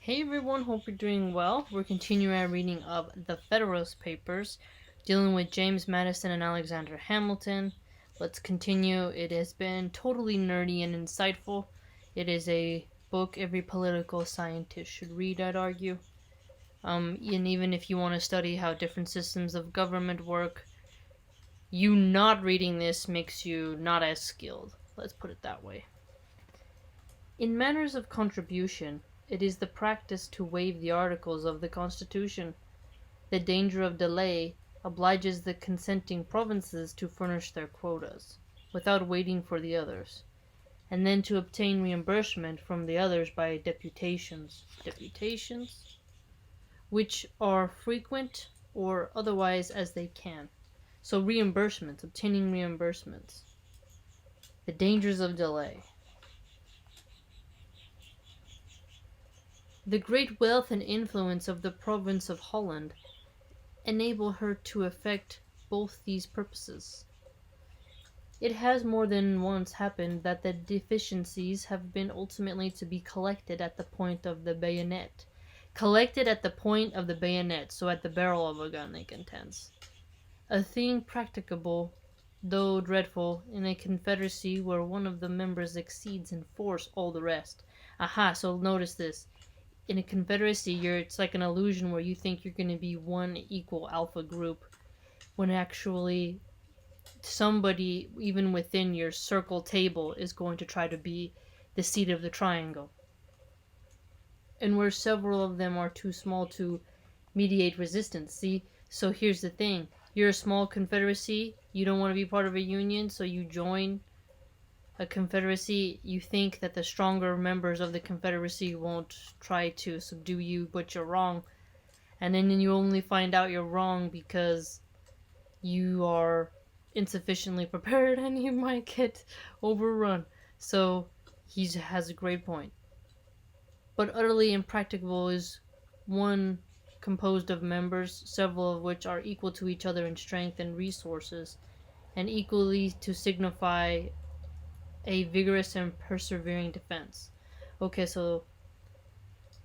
Hey everyone, hope you're doing well. We're continuing our reading of the Federalist Papers, dealing with James Madison and Alexander Hamilton. Let's continue. It has been totally nerdy and insightful. It is a book every political scientist should read, I'd argue. And even if you want to study how different systems of government work, you not reading this makes you not as skilled. Let's put it that way. In matters of contribution, it is the practice to waive the articles of the Constitution. The danger of delay obliges the consenting provinces to furnish their quotas, without waiting for the others, and then to obtain reimbursement from the others by deputations, which are frequent or otherwise as they can. So reimbursements, obtaining reimbursements. The dangers of delay. The great wealth and influence of the province of Holland enable her to effect both these purposes. It has more than once happened that the deficiencies have been ultimately to be collected at the point of the bayonet. Collected at the point of the bayonet, so at the barrel of a gun, it contends. A thing practicable, though dreadful, in a confederacy where one of the members exceeds in force all the rest. Aha, so notice this. In a confederacy, it's like an illusion where you think you're going to be one equal alpha group, when actually somebody, even within your circle table, is going to try to be the seat of the triangle. And where several of them are too small to mediate resistance. See? So here's the thing. You're a small confederacy, you don't want to be part of a union, so you join a confederacy. You think that the stronger members of the confederacy won't try to subdue you, but you're wrong. And then you only find out you're wrong because you are insufficiently prepared and you might get overrun. So he has a great point. But utterly impracticable is one composed of members, several of which are equal to each other in strength and resources, and equally to signify a vigorous and persevering defense. Okay, so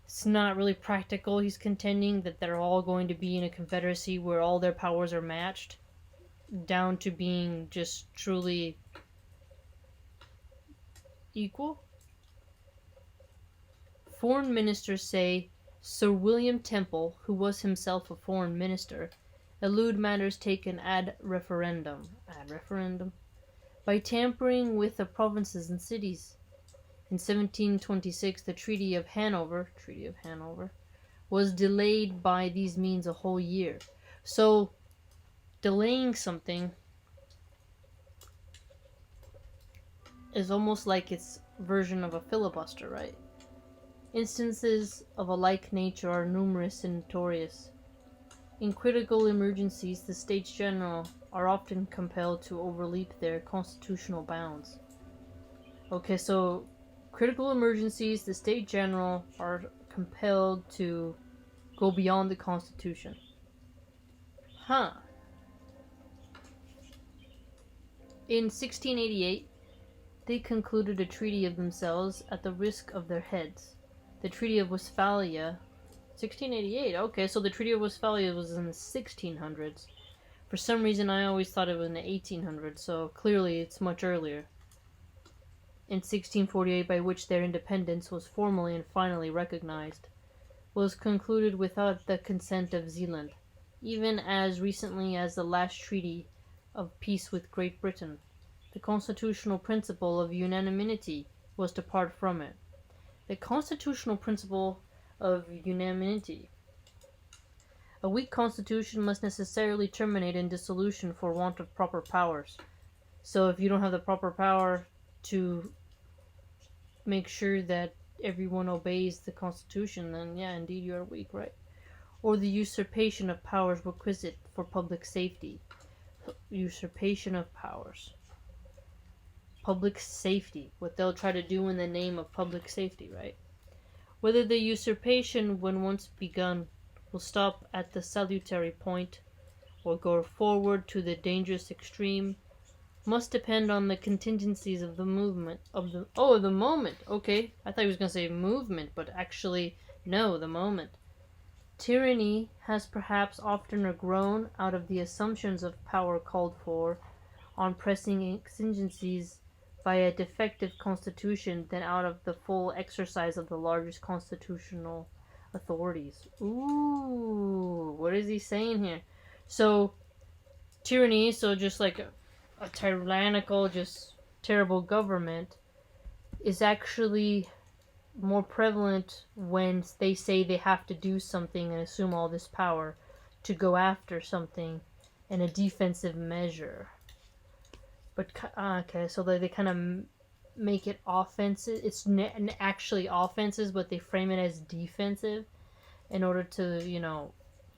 it's not really practical. He's contending that they're all going to be in a confederacy where all their powers are matched, down to being just truly equal. Foreign ministers say Sir William Temple, who was himself a foreign minister, elude matters taken ad referendum, by tampering with the provinces and cities. In 1726, the Treaty of Hanover was delayed by these means a whole year. So, delaying something is almost like its version of a filibuster, right? Instances of a like nature are numerous and notorious. In critical emergencies, the States General are often compelled to overleap their constitutional bounds. Okay, so critical emergencies, the States General are compelled to go beyond the Constitution. In 1688, they concluded a treaty of themselves at the risk of their heads. The Treaty of Westphalia, 1688, okay, so the Treaty of Westphalia was in the 1600s. For some reason, I always thought it was in the 1800s, so clearly it's much earlier. In 1648, by which their independence was formally and finally recognized, was concluded without the consent of Zealand, even as recently as the last treaty of peace with Great Britain. The constitutional principle of unanimity was to part from it. The constitutional principle of unanimity. A weak constitution must necessarily terminate in dissolution for want of proper powers. So if you don't have the proper power to make sure that everyone obeys the Constitution, then yeah, indeed you are weak, right? Or the usurpation of powers requisite for public safety. Usurpation of powers. Public safety, what they'll try to do in the name of public safety, right? Whether the usurpation, when once begun, will stop at the salutary point, or go forward to the dangerous extreme, must depend on the contingencies of the movement of the moment. Okay, I thought he was going to say movement, but actually no, the moment. Tyranny has perhaps oftener grown out of the assumptions of power called for on pressing exigencies by a defective constitution than out of the full exercise of the largest constitutional authorities. Ooh, what is he saying here? So, tyranny, so just like a tyrannical, just terrible government, is actually more prevalent when they say they have to do something and assume all this power to go after something in a defensive measure. But okay, so they kind of make it offensive. It's actually offensive, but they frame it as defensive in order to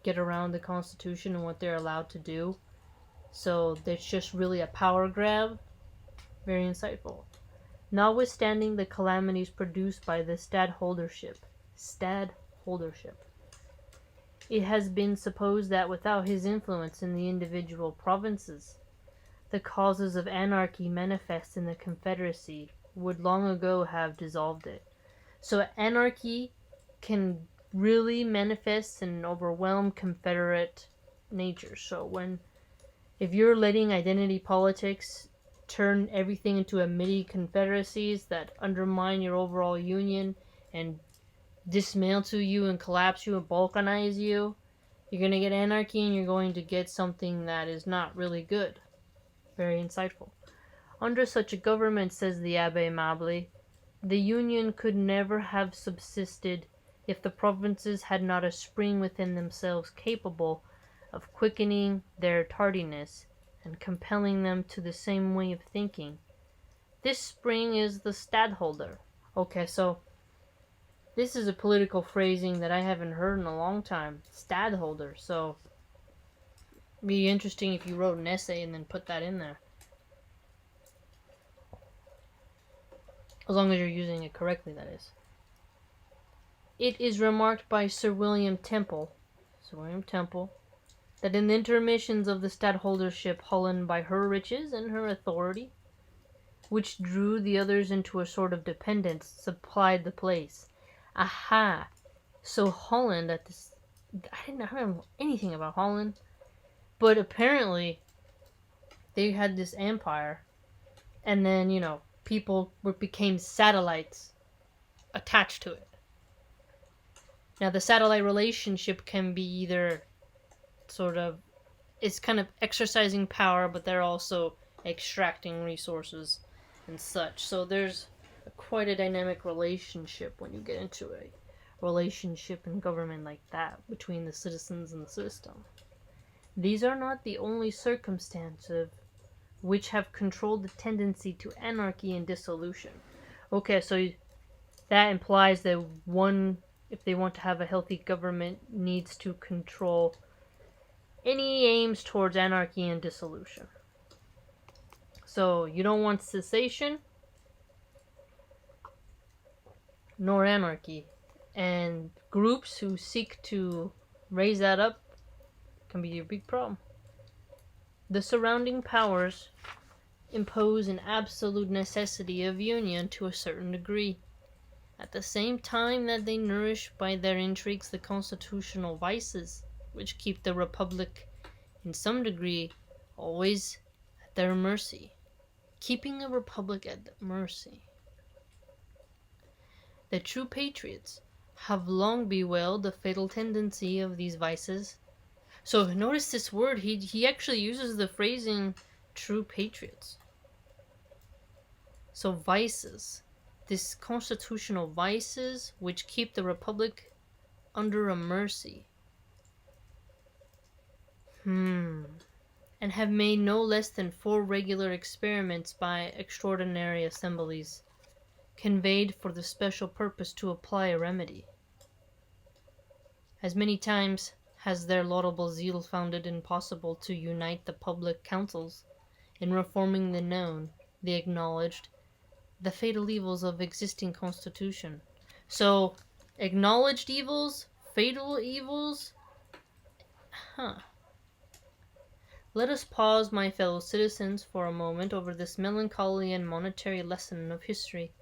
get around the Constitution and what they're allowed to do. So it's just really a power grab. Very insightful. Notwithstanding the calamities produced by the stadholdership, it has been supposed that without his influence in the individual provinces, the causes of anarchy manifest in the Confederacy would long ago have dissolved it. So anarchy can really manifest and overwhelm Confederate nature. So if you're letting identity politics turn everything into a mini confederacies that undermine your overall union and dismantle you and collapse you and balkanize you, you're going to get anarchy and you're going to get something that is not really good. Very insightful. Under such a government, says the Abbé Mably, the union could never have subsisted if the provinces had not a spring within themselves capable of quickening their tardiness and compelling them to the same way of thinking. This spring is the stadholder. Okay, so this is a political phrasing that I haven't heard in a long time. Stadholder. So it'd be interesting if you wrote an essay and then put that in there. As long as you're using it correctly, that is. It is remarked by Sir William Temple, that in the intermissions of the stadholdership, Holland, by her riches and her authority, which drew the others into a sort of dependence, supplied the place. Aha! So Holland at this... I don't know anything about Holland, but apparently they had this empire, and then, people became satellites attached to it. Now, the satellite relationship can be either it's kind of exercising power, but they're also extracting resources and such. So there's quite a dynamic relationship when you get into a relationship in government like that between the citizens and the system. These are not the only circumstances which have controlled the tendency to anarchy and dissolution. Okay, so that implies that one, if they want to have a healthy government, needs to control any aims towards anarchy and dissolution. So you don't want cessation nor anarchy. And groups who seek to raise that up can be a big problem. The surrounding powers impose an absolute necessity of union to a certain degree, at the same time that they nourish by their intrigues the constitutional vices which keep the republic in some degree always at their mercy. Keeping a republic at their mercy. The true patriots have long bewailed the fatal tendency of these vices. So notice this word, he actually uses the phrasing true patriots. So vices, this constitutional vices which keep the republic under a mercy. And have made no less than 4 regular experiments by extraordinary assemblies, conveyed for the special purpose to apply a remedy. As many times has their laudable zeal found it impossible to unite the public councils in reforming the known, the acknowledged, the fatal evils of existing constitution. So, acknowledged evils, fatal evils, Let us pause, my fellow citizens, for a moment over this melancholy and monetary lesson of history,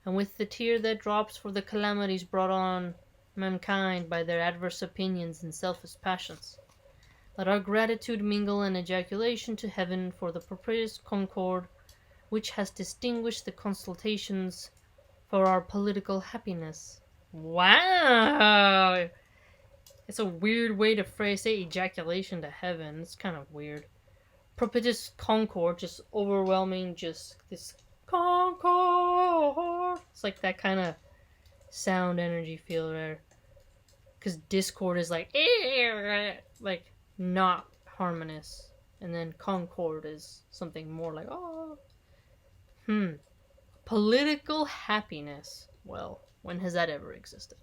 and with the tear that drops for the calamities brought on mankind by their adverse opinions and selfish passions, let our gratitude mingle an ejaculation to heaven for the propitious concord which has distinguished the consultations for our political happiness. Wow! It's a weird way to phrase say ejaculation to heaven. It's kind of weird. Propitious concord, just overwhelming, just this concord. It's like that kind of sound energy feel there. Because discord is like not harmonious. And then concord is something more like, oh. Political happiness. Well, when has that ever existed?